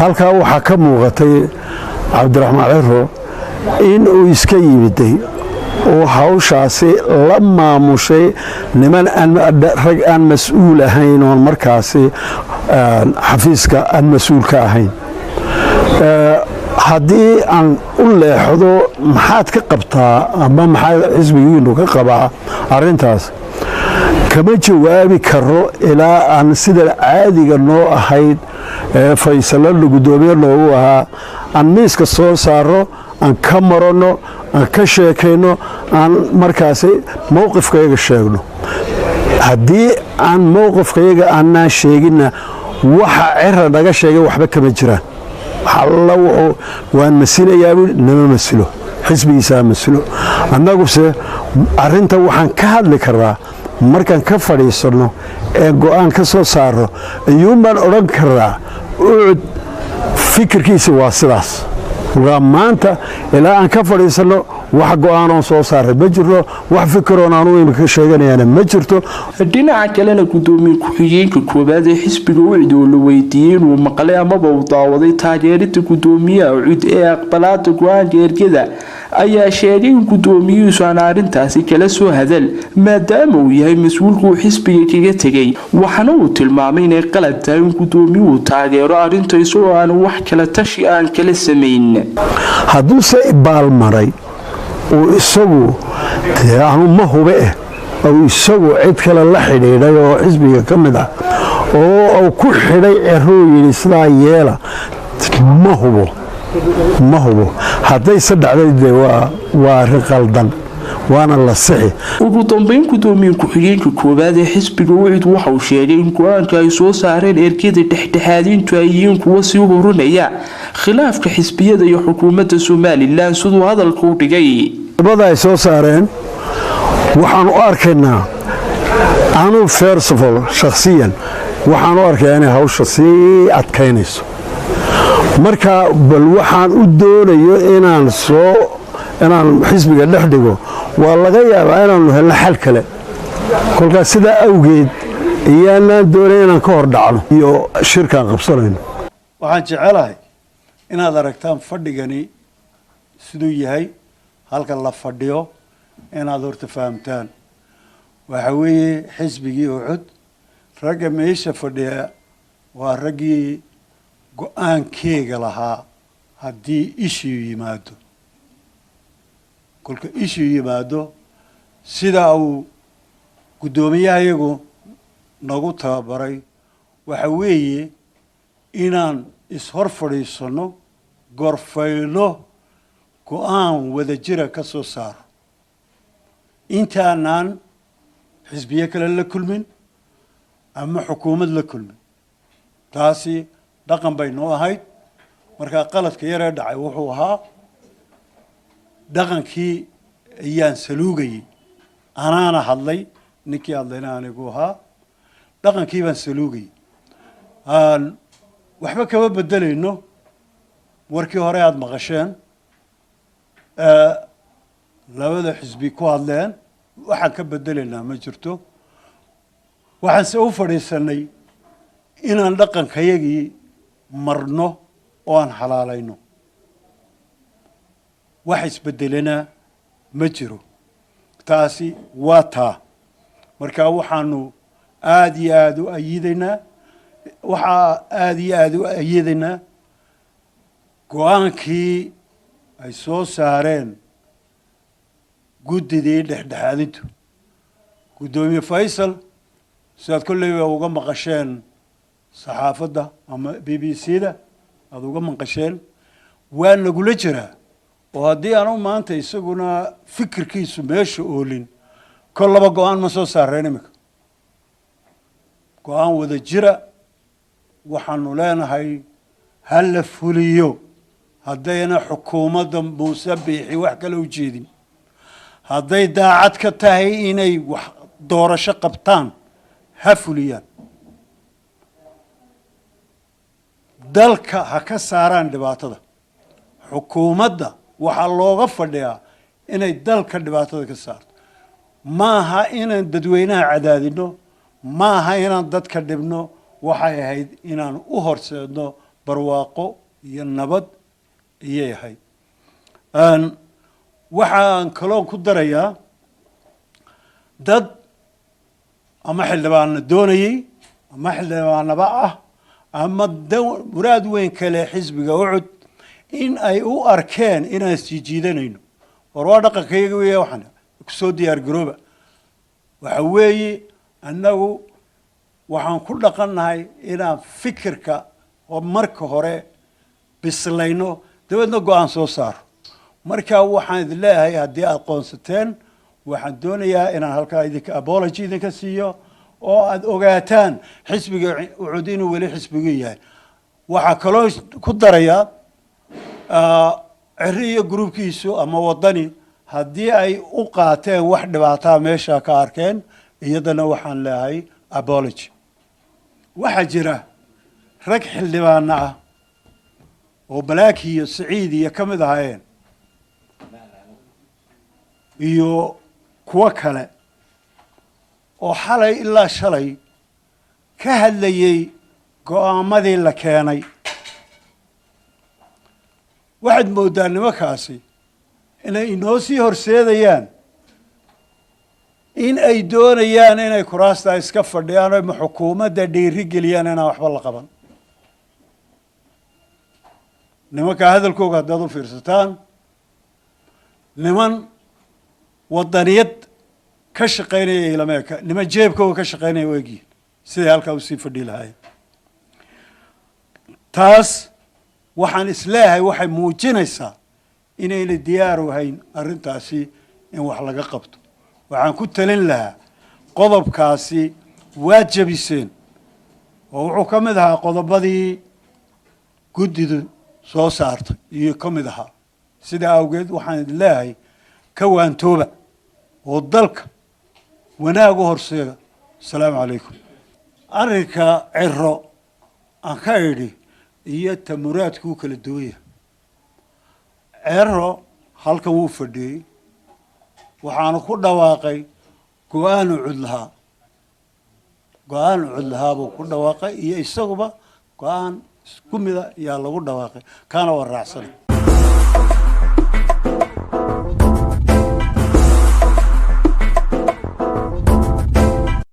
halkaa waxaa ka muuqatay cabdiraxmaan ciro in uu iska yimiday oo hawshaasi la maamushay niman rag aan mas-uul ahayn oon markaasi xafiiska aan mas-uul ka ahayn haddii aan u leexdo maxaad ka qabtaa ama maxaa xisbigiinu ka qabaa arrintaas kama jawaabi karo ilaa aan sida caadiga noo ahayd faysalo la guddoomiye noogu ahaa aan miiska soo saaro aan ka maranno aan ka sheekayno aan markaasi mowqifkayaga sheegno haddii aan mowqifkayaga aanaan sheeginna waxa cira naga sheegay waxba kama jiraan alla wuxuu waan masilayaa nama masilo xisbigiisaa masilo annaguse arrinta waxaan ka hadli karaa markaan ka fadhiisanno ee go'aan ka soo saaro ayuunbaan odhan karaa ucud fikirkiisa waa sidaas waa maanta ilaa aan ka fadhiisanno wax go'aanoon soo saaray ma jirto wax fikiroon aanu imika sheeganayaana ma jirto dhinaca kalena guddoomiye ku-xigeenka koowaad ee xisbiga ucud oo la weydiiyey inuu maqlay amaba uu daawaday taageerada guddoomiyaha ucud ee aqbalaada go-aanka ergada ayaa sheegay in guddoomiyuhuisu aan arrintaasi kala soo hadal maadaama uu yahay mas-uulka uu xisbiga kaga tegay waxaana uu tilmaamay inay qalad tahay in guddoomiyuhu taageero arrinta isagoo aan wax kala tashi aan kala samayn hadduuse baalmaray uu isagu aanu ma hube ou isagu cid kale la xidhiidhay oo xisbiga ka mid ah oo uu ku xidhay ceruu yidhi sidaa yeela ma hubo haddayse dhacday dee waa arrin qaldan waana la sixi ugu dambeyn guddoomiye ku-xigeenka koowaad ee xisbiga ucud waxa uu sheegay in go-aanka ay soo saareen ergada dhexdhexaadiintu ay yihiin kuwa sii horinaya khilaafka xisbiyada iyo xukuumadda somalilan siduu hadalka u dhigay bada ay soo saareen waxaan u arkaynaa anuu fersafol shakhsiyan waxaan u arkayaa inay hawsha sii adkaynayso marka bal waxaan u doonayo inaan xisbiga dhex dhigo waa laga yaabaa inaanu helno xal kale kolkaas sidaa awgeed iyaanaan doonay inaan ka hor dhacno iyo shirkaan qabsanayno waxaan jecelahay inaad aragtaan fadhigani siduu yahay halka la fadhiyo inaad horta fahamtaan waxa weeye xisbigii ucud ragga meesha fadhiya waa raggii go-aankeega lahaa haddii ishuu yimaado kolka ishuu yimaado sida uu guddoomiyahayagu nagu tababaray waxa weeye inaan ishor fadhiisanno gorfayno go-aan wada jira ka soo saaro intaanaan xisbiye kale la kulmin ama xukuumad la kulmin taasi dhaqan bay noo ahayd markaa qaladka yaree dhacay wuxuu ahaa dhaqankii ayaan saluugayey anaana hadlay ninkii hadlayna anigu ahaa dhaqankii baan saluugayey waxba kama bedelayno warkii hore aada maqasheen labada xisbi ku hadleen waxaan ka bedelaynaa ma jirto waxaanse u fadhiisanay inaan dhaqankayagii marno oo aan xalaalayno wax isbedelana ma jiro taasi waa taa marka waxaanu aada iyo aada u ayidaynaa go-aankii ay soo saareen guddidii dhexdhexaadintu guddoomiye faysal sidaad kolleyba uga maqasheen saxaafadda ama b b c da aada uga maqasheen waa nagula jiraa oo haddii aanu maanta isaguna fikirkiisu meesha oolin kol laba go-aan ma soo saareen iminka go-aan wada jira waxaanu leenahay ha la fuliyo haddayna xukuumadda muuse biixi wax kale u jeedin hadday daacad ka tahay inay wax doorasho qabtaan ha fuliyaan dalka ha ka saaraan dhibaatada xukuumadda waxaa looga fadhiyaa inay dalka dhibaatada ka saarto ma aha inaan dadweynaha cadaadino ma aha inaan dadka dhibno waxay ahayd inaan u horseedno barwaaqo iyo nabad iyay ahayd waxaan kaloo ku darayaa dad ama xildhibaanna doonayay ama xildhibaanaba ah ama muraad weyn kale xisbiga ucud in ay u arkeen inaan sii jiidanayno war waa dhaqankayaga weeye waxaan kusoo diyaar garooba waxa weeye annagu waxaan ku dhaqannahay inaan fikirka oo marka hore bislayno dabeedna go-aan soo saaro markaa waxaan idin leeyahay haddii aad qoonsateen waxaan doonayaa inaan halkaa idinka apology idinka siiyo oo aad ogaataan xisbiga ucud inuu weli xisbigu yahay waxaa kaloo ku darayaa ciri iyo gruubkiisu ama wadani haddii ay u qaateen wax dhibaataa meesha ka arkeen iyadana waxaan leeyahay apology waxaa jira rag xildhibaana ah oo balaaki iyo saciid iyo ka mid ahaayeen iyo kuwo kale oo xalay ilaa shalay ka hadlayay go-aamadii la keenay waxaad mooddaa nimankaasi inay inoo sii horseedayaan in ay doonayaan inay kuraasta iska fadhiyaan oo xukuumadda dhiiri geliyaan inaan waxba la qaban nimankaa hadalkooga haddaad u fiirsataan niman wadaniyad ka shaqaynaya ilameeka niman jeebkooga ka shaqaynaya weegiin siday halkaa usii fadhi lahaayeen taas waxaan isleeyahay waxay muujinaysaa inayna diyaaru hayn arrintaasi in wax laga qabto waxaan ku talin lahaa qodobkaasi waa jabiseen oo wuxuu ka mid ahaa qodobadii guddidu soo saartay iyo ka mid ahaa sidaa awgeed waxaan idin leeyahay ka waantooba oo dalka wanaag u horseeda asalaamu calaykum arrinka ciro aan ka idhi iyo tamuraadkuu kala duwaya ciro halkan wuu fadhiyey waxaanu ku dhawaaqay go-aan ucud lahaa go-aan ucud lahaa buu ku dhawaaqay iyo isaguba go-aan isku mida yaa lagu dhawaaqay kaana waa raacsanay